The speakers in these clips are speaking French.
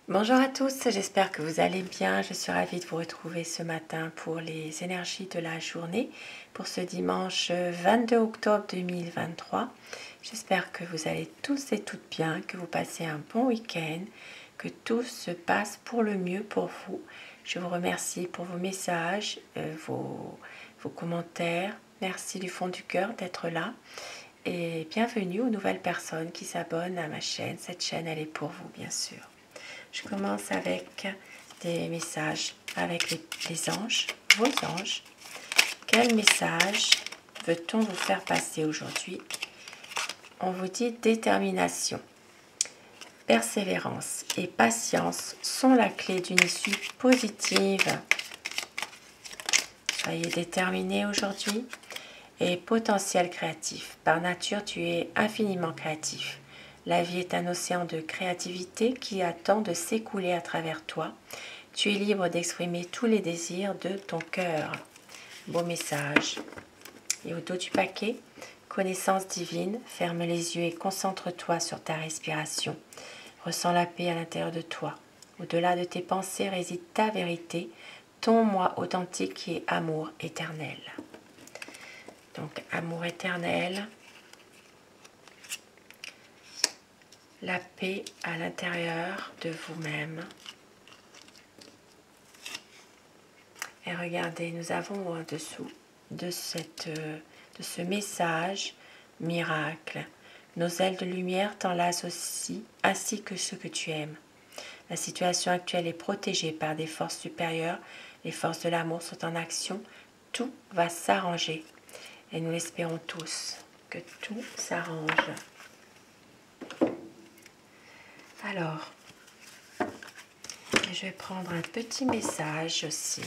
Bonjour à tous, j'espère que vous allez bien. Je suis ravie de vous retrouver ce matin pour les énergies de la journée, pour ce dimanche 22 octobre 2023. J'espère que vous allez tous et toutes bien, que vous passez un bon week-end, que tout se passe pour le mieux pour vous. Je vous remercie pour vos messages, vos commentaires. Merci du fond du cœur d'être là. Et bienvenue aux nouvelles personnes qui s'abonnent à ma chaîne. Cette chaîne, elle est pour vous, bien sûr. Je commence avec des messages avec les anges, vos anges. Quel message veut-on vous faire passer aujourd'hui? On vous dit détermination, persévérance et patience sont la clé d'une issue positive. Soyez déterminés aujourd'hui et potentiel créatif. Par nature, tu es infiniment créatif. La vie est un océan de créativité qui attend de s'écouler à travers toi. Tu es libre d'exprimer tous les désirs de ton cœur. Beau message. Et au dos du paquet, connaissance divine, ferme les yeux et concentre-toi sur ta respiration. Ressens la paix à l'intérieur de toi. Au-delà de tes pensées réside ta vérité, ton moi authentique qui est amour éternel. Donc, amour éternel, la paix à l'intérieur de vous-même. Et regardez, nous avons en dessous de ce message miracle. Nos ailes de lumière t'enlacent aussi, ainsi que ceux que tu aimes. La situation actuelle est protégée par des forces supérieures. Les forces de l'amour sont en action. Tout va s'arranger. Et nous l'espérons tous, que tout s'arrange. Alors, je vais prendre un petit message aussi.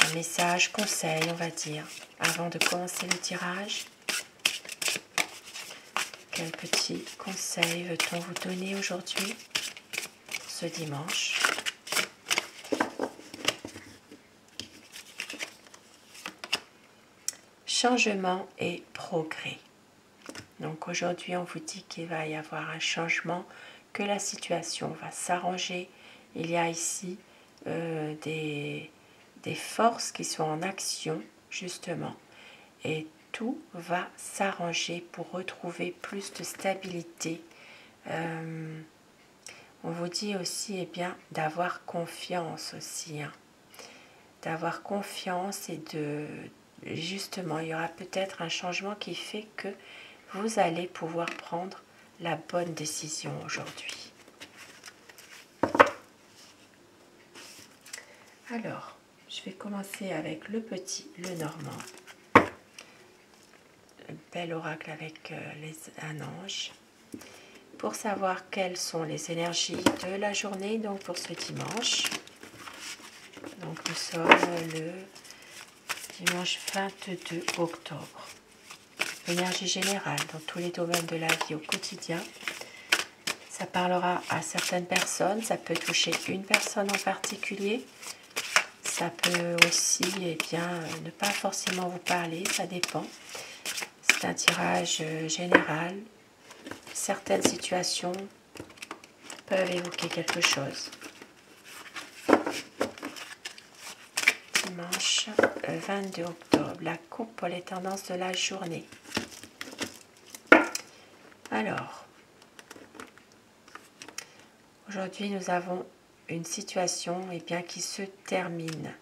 Un message conseil, on va dire, avant de commencer le tirage. Quel petit conseil veut-on vous donner aujourd'hui, ce dimanche? Changement et progrès. Donc aujourd'hui, on vous dit qu'il va y avoir un changement, que la situation va s'arranger. Il y a ici des forces qui sont en action, justement. Et tout va s'arranger pour retrouver plus de stabilité. On vous dit aussi bien, d'avoir confiance aussi. D'avoir confiance et justement, il y aura peut-être un changement qui fait que vous allez pouvoir prendre la bonne décision aujourd'hui. Alors, je vais commencer avec le petit, le normand. Un bel oracle avec un ange. Pour savoir quelles sont les énergies de la journée, donc pour ce dimanche. Donc nous sommes le dimanche 22 octobre. Énergie générale dans tous les domaines de la vie au quotidien. Ça parlera à certaines personnes, ça peut toucher une personne en particulier. Ça peut aussi ne pas forcément vous parler, ça dépend. C'est un tirage général. Certaines situations peuvent évoquer quelque chose. Dimanche 22 octobre, la coupe pour les tendances de la journée. Alors, aujourd'hui nous avons une situation qui se termine.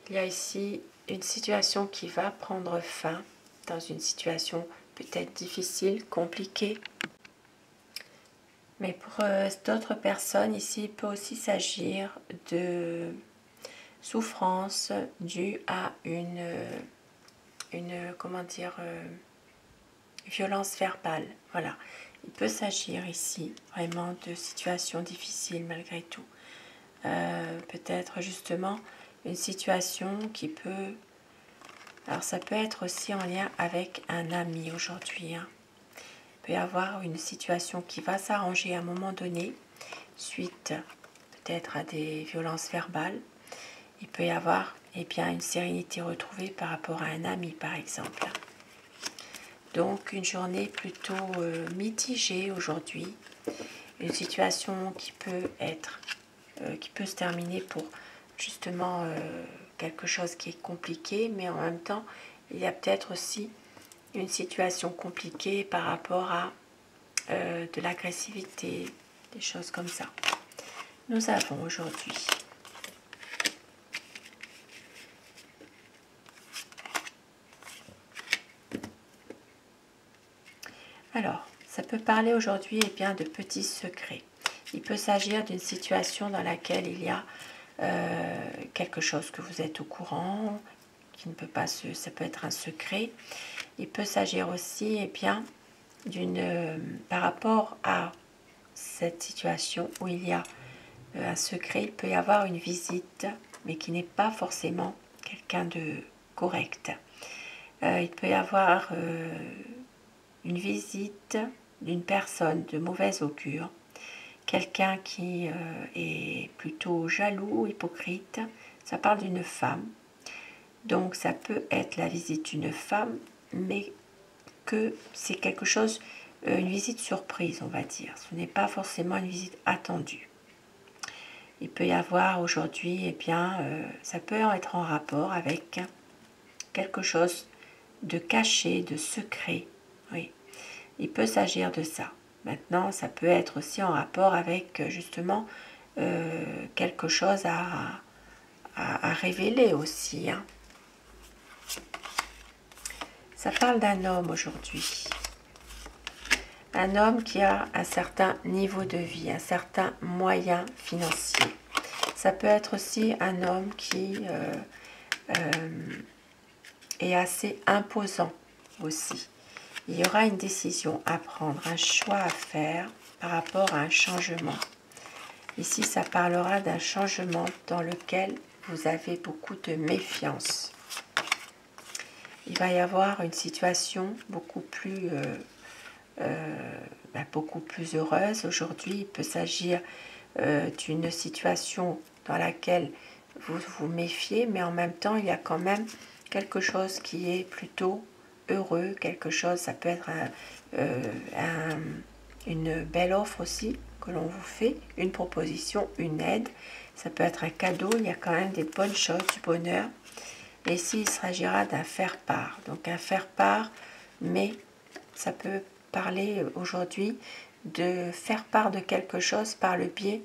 Il y a ici une situation qui va prendre fin, dans une situation peut-être difficile, compliquée. Mais pour d'autres personnes, ici, il peut aussi s'agir de souffrance due à une violence verbale. Voilà. Il peut s'agir ici vraiment de situations difficiles malgré tout. Peut-être justement une situation qui peut... Alors ça peut être aussi en lien avec un ami aujourd'hui. Il peut y avoir une situation qui va s'arranger à un moment donné, suite peut-être à des violences verbales. Il peut y avoir une sérénité retrouvée par rapport à un ami par exemple. Donc une journée plutôt mitigée aujourd'hui. une situation qui peut se terminer pour justement quelque chose qui est compliqué, mais en même temps, il y a peut-être aussi une situation compliquée par rapport à de l'agressivité, des choses comme ça. Nous avons aujourd'hui alors, ça peut parler aujourd'hui bien de petits secrets. Il peut s'agir d'une situation dans laquelle il y a quelque chose que vous êtes au courant, qui ne peut pas ça peut être un secret. Il peut s'agir aussi bien par rapport à cette situation où il y a un secret, il peut y avoir une visite, mais qui n'est pas forcément quelqu'un de correct. Il peut y avoir une visite d'une personne de mauvaise augure, quelqu'un qui est plutôt jaloux, hypocrite. Ça parle d'une femme. Donc ça peut être la visite d'une femme, mais que c'est quelque chose, une visite surprise, on va dire. Ce n'est pas forcément une visite attendue. Il peut y avoir aujourd'hui, ça peut être en rapport avec quelque chose de caché, de secret. Oui, il peut s'agir de ça. Maintenant, ça peut être aussi en rapport avec justement quelque chose à révéler aussi. Hein. Ça parle d'un homme aujourd'hui. Un homme qui a un certain niveau de vie, un certain moyen financier. Ça peut être aussi un homme qui est assez imposant aussi. Il y aura une décision à prendre, un choix à faire par rapport à un changement. Ici, ça parlera d'un changement dans lequel vous avez beaucoup de méfiance. Il va y avoir une situation beaucoup plus heureuse. Aujourd'hui, il peut s'agir d'une situation dans laquelle vous vous méfiez, mais en même temps, il y a quand même quelque chose qui est plutôt heureux, quelque chose, ça peut être une belle offre aussi que l'on vous fait, une proposition, une aide, ça peut être un cadeau, il y a quand même des bonnes choses, du bonheur. Et ici, il s'agira d'un faire-part, donc un faire-part, mais ça peut parler aujourd'hui de faire part de quelque chose par le biais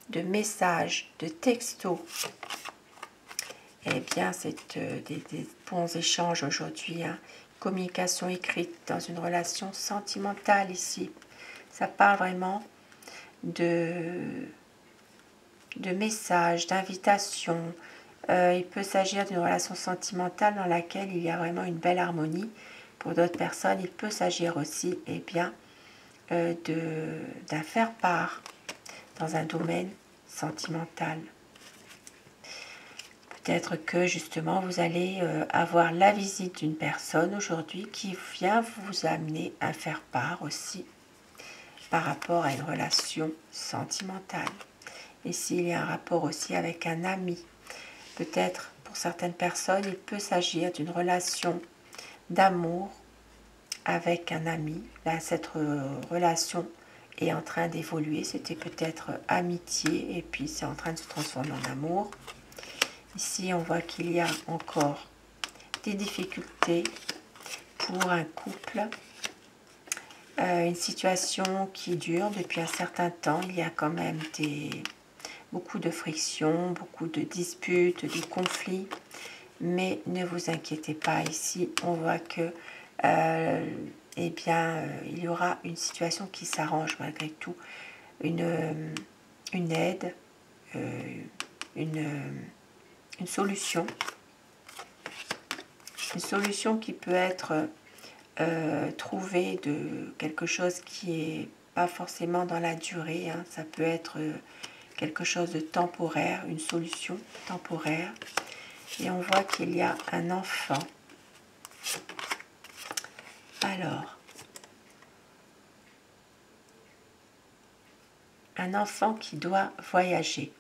de messages, de textos. Eh bien, c'est des bons échanges aujourd'hui. Hein. Communication écrite dans une relation sentimentale ici. Ça parle vraiment de messages, d'invitations. Il peut s'agir d'une relation sentimentale dans laquelle il y a vraiment une belle harmonie. Pour d'autres personnes, il peut s'agir aussi d'un faire-part dans un domaine sentimental. Peut-être que justement vous allez avoir la visite d'une personne aujourd'hui qui vient vous amener à faire part aussi par rapport à une relation sentimentale. Et s'il y a un rapport aussi avec un ami, peut-être pour certaines personnes il peut s'agir d'une relation d'amour avec un ami. Là, cette relation est en train d'évoluer. C'était peut-être amitié et puis c'est en train de se transformer en amour. Ici, on voit qu'il y a encore des difficultés pour un couple. Une situation qui dure depuis un certain temps. Il y a quand même beaucoup de frictions, beaucoup de disputes, de conflits. Mais ne vous inquiétez pas, ici, on voit que il y aura une situation qui s'arrange malgré tout. Une aide, une solution. Une solution qui peut être trouvée de quelque chose qui n'est pas forcément dans la durée. Hein. Ça peut être quelque chose de temporaire, une solution temporaire. Et on voit qu'il y a un enfant. Alors, un enfant qui doit voyager.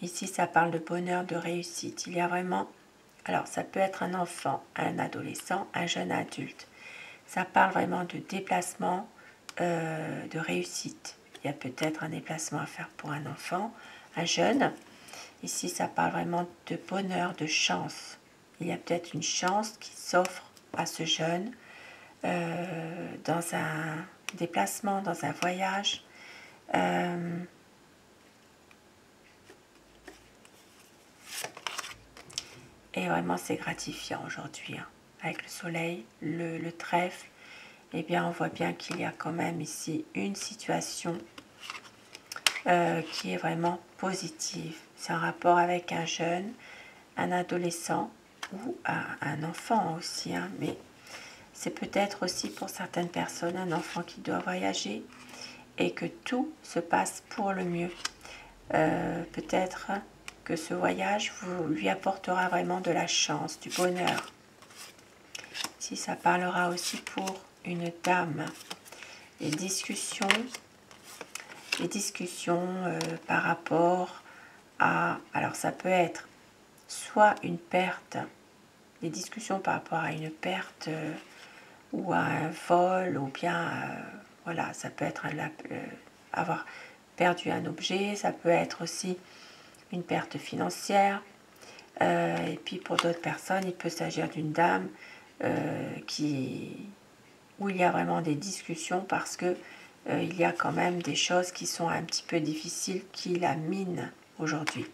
Ici, ça parle de bonheur, de réussite. Il y a vraiment... Alors, ça peut être un enfant, un adolescent, un jeune adulte. ça parle vraiment de déplacement, de réussite. Il y a peut-être un déplacement à faire pour un enfant, un jeune. Ici, ça parle vraiment de bonheur, de chance. Il y a peut-être une chance qui s'offre à ce jeune dans un déplacement, dans un voyage. Et vraiment, c'est gratifiant aujourd'hui. Hein. Avec le soleil, le trèfle, eh bien, on voit bien qu'il y a quand même ici une situation qui est vraiment positive. C'est en rapport avec un jeune, un adolescent ou un enfant aussi. Hein, mais c'est peut-être aussi pour certaines personnes un enfant qui doit voyager et que tout se passe pour le mieux. Peut-être que ce voyage lui apportera vraiment de la chance, du bonheur. Si ça parlera aussi pour une dame, les discussions par rapport à... Alors ça peut être soit une perte, des discussions par rapport à une perte ou à un vol, ou bien, voilà, ça peut être avoir perdu un objet, ça peut être aussi une perte financière. Et puis pour d'autres personnes, il peut s'agir d'une dame où il y a vraiment des discussions parce que il y a quand même des choses qui sont un petit peu difficiles qui la minent aujourd'hui.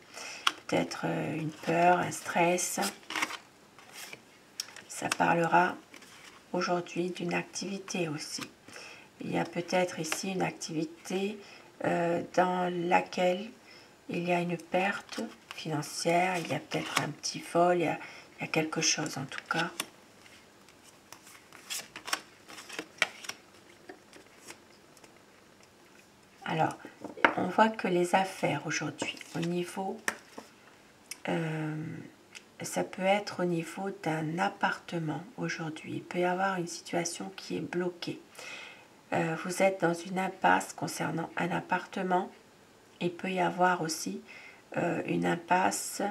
Peut-être une peur, un stress. Ça parlera aujourd'hui d'une activité aussi. Il y a peut-être ici une activité dans laquelle il y a une perte financière, il y a peut-être un petit vol, il y a quelque chose en tout cas. Alors, on voit que les affaires aujourd'hui, au niveau, ça peut être au niveau d'un appartement aujourd'hui. Il peut y avoir une situation qui est bloquée. Vous êtes dans une impasse concernant un appartement. Il peut y avoir aussi une impasse,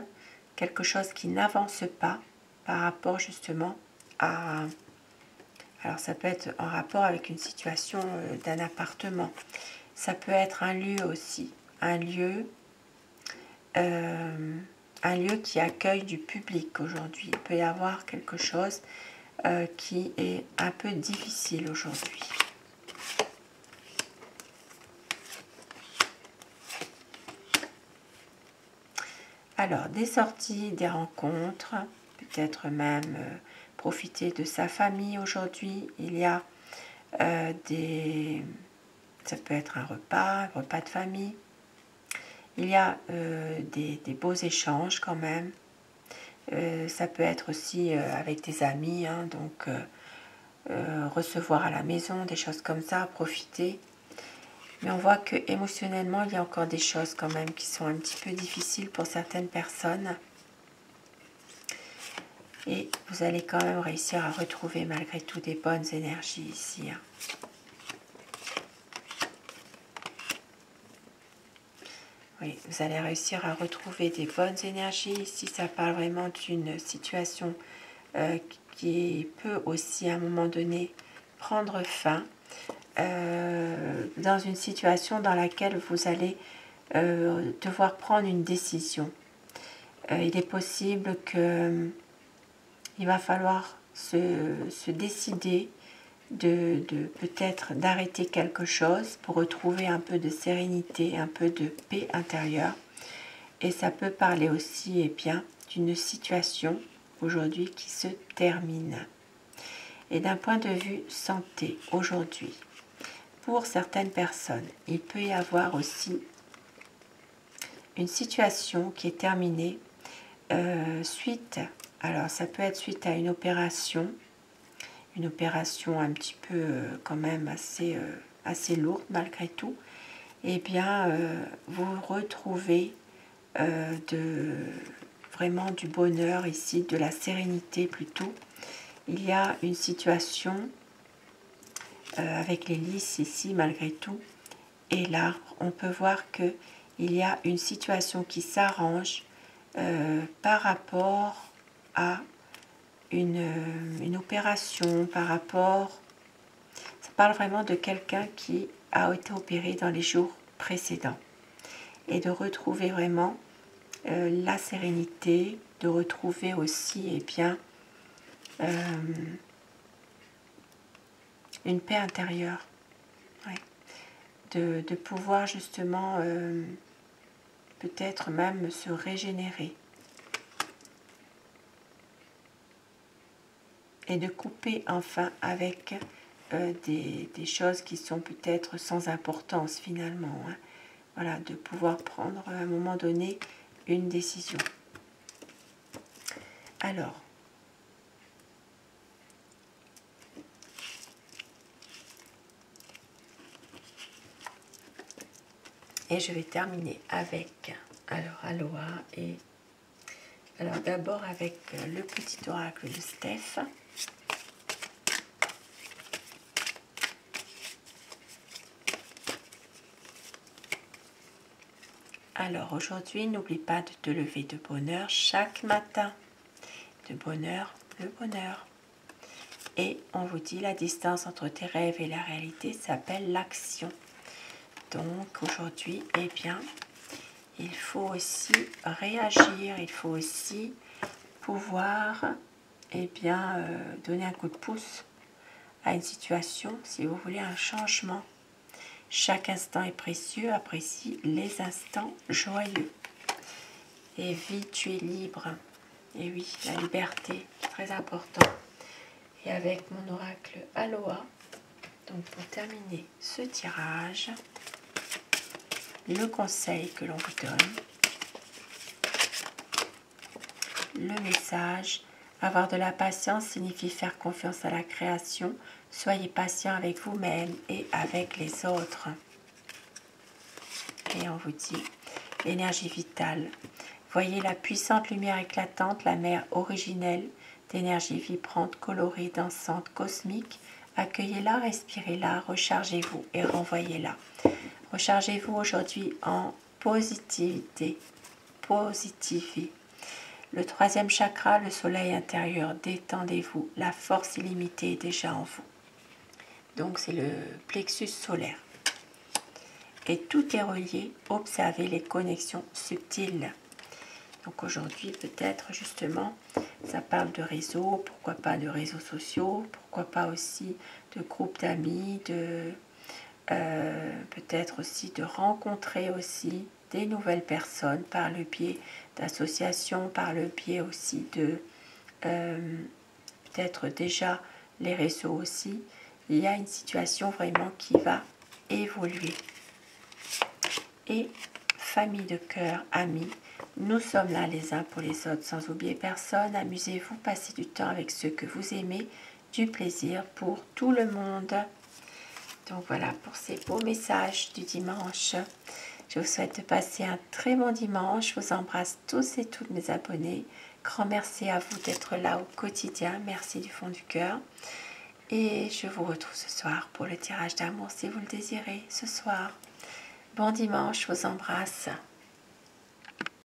quelque chose qui n'avance pas par rapport justement à... Alors ça peut être en rapport avec une situation d'un appartement. Ça peut être un lieu aussi, un lieu qui accueille du public aujourd'hui. Il peut y avoir quelque chose qui est un peu difficile aujourd'hui. Alors, des sorties, des rencontres, peut-être même profiter de sa famille aujourd'hui. Il y a ça peut être un repas de famille. Il y a des beaux échanges quand même. Ça peut être aussi avec des amis, hein, donc recevoir à la maison, des choses comme ça, profiter. Mais on voit que émotionnellement, il y a encore des choses quand même qui sont un petit peu difficiles pour certaines personnes. Et vous allez quand même réussir à retrouver malgré tout des bonnes énergies ici. Hein. Oui, vous allez réussir à retrouver des bonnes énergies. Ici, ça parle vraiment d'une situation qui peut aussi à un moment donné prendre fin. Dans une situation dans laquelle vous allez devoir prendre une décision. Il est possible que il va falloir se décider de peut-être d'arrêter quelque chose pour retrouver un peu de sérénité, un peu de paix intérieure. Et ça peut parler aussi eh bien, d'une situation aujourd'hui qui se termine. Et d'un point de vue santé, aujourd'hui, pour certaines personnes, il peut y avoir aussi une situation qui est terminée suite, alors ça peut être suite à une opération un petit peu quand même assez lourde malgré tout, et bien vous retrouvez vraiment du bonheur ici, de la sérénité plutôt. Il y a une situation avec les lys ici malgré tout, et là on peut voir que il y a une situation qui s'arrange par rapport à une opération, par rapport parle vraiment de quelqu'un qui a été opéré dans les jours précédents. Et de retrouver vraiment la sérénité, de retrouver aussi eh bien, une paix intérieure. Ouais. De pouvoir justement peut-être même se régénérer. Et de couper enfin avec des choses qui sont peut-être sans importance finalement. Hein. Voilà, de pouvoir prendre à un moment donné une décision. Alors, et je vais terminer avec, alors Aloha, et alors d'abord avec le petit oracle de Steph. Alors aujourd'hui, n'oublie pas de te lever de bonne heure chaque matin. De bonne heure, le bonheur. Et on vous dit, la distance entre tes rêves et la réalité s'appelle l'action. Donc aujourd'hui, eh bien, il faut aussi réagir, il faut aussi pouvoir eh bien, donner un coup de pouce à une situation si vous voulez un changement. Chaque instant est précieux, apprécie les instants joyeux. Et vie, tu es libre. Et oui, la liberté, très important. Et avec mon oracle Aloha, donc pour terminer ce tirage, le conseil que l'on vous donne, le message, avoir de la patience signifie faire confiance à la création. Soyez patient avec vous-même et avec les autres. Et on vous dit, l'énergie vitale. Voyez la puissante lumière éclatante, la mer originelle d'énergie vibrante, colorée, dansante, cosmique. Accueillez-la, respirez-la, rechargez-vous et renvoyez-la. Rechargez-vous aujourd'hui en positivité. Positivez. Le troisième chakra, le soleil intérieur, détendez-vous. La force illimitée est déjà en vous. Donc c'est le plexus solaire. Et tout est relié, observez les connexions subtiles. Donc aujourd'hui, peut-être justement, ça parle de réseaux, pourquoi pas de réseaux sociaux, pourquoi pas aussi de groupes d'amis, peut-être aussi de rencontrer aussi des nouvelles personnes par le biais d'associations, par le biais aussi de peut-être déjà les réseaux aussi. Il y a une situation vraiment qui va évoluer. Et famille de cœur, amis, nous sommes là les uns pour les autres sans oublier personne. Amusez-vous, passez du temps avec ceux que vous aimez, du plaisir pour tout le monde. Donc voilà pour ces beaux messages du dimanche. Je vous souhaite de passer un très bon dimanche. Je vous embrasse tous et toutes mes abonnés. Grand merci à vous d'être là au quotidien. Merci du fond du cœur. Et je vous retrouve ce soir pour le tirage d'amour si vous le désirez ce soir. Bon dimanche, je vous embrasse.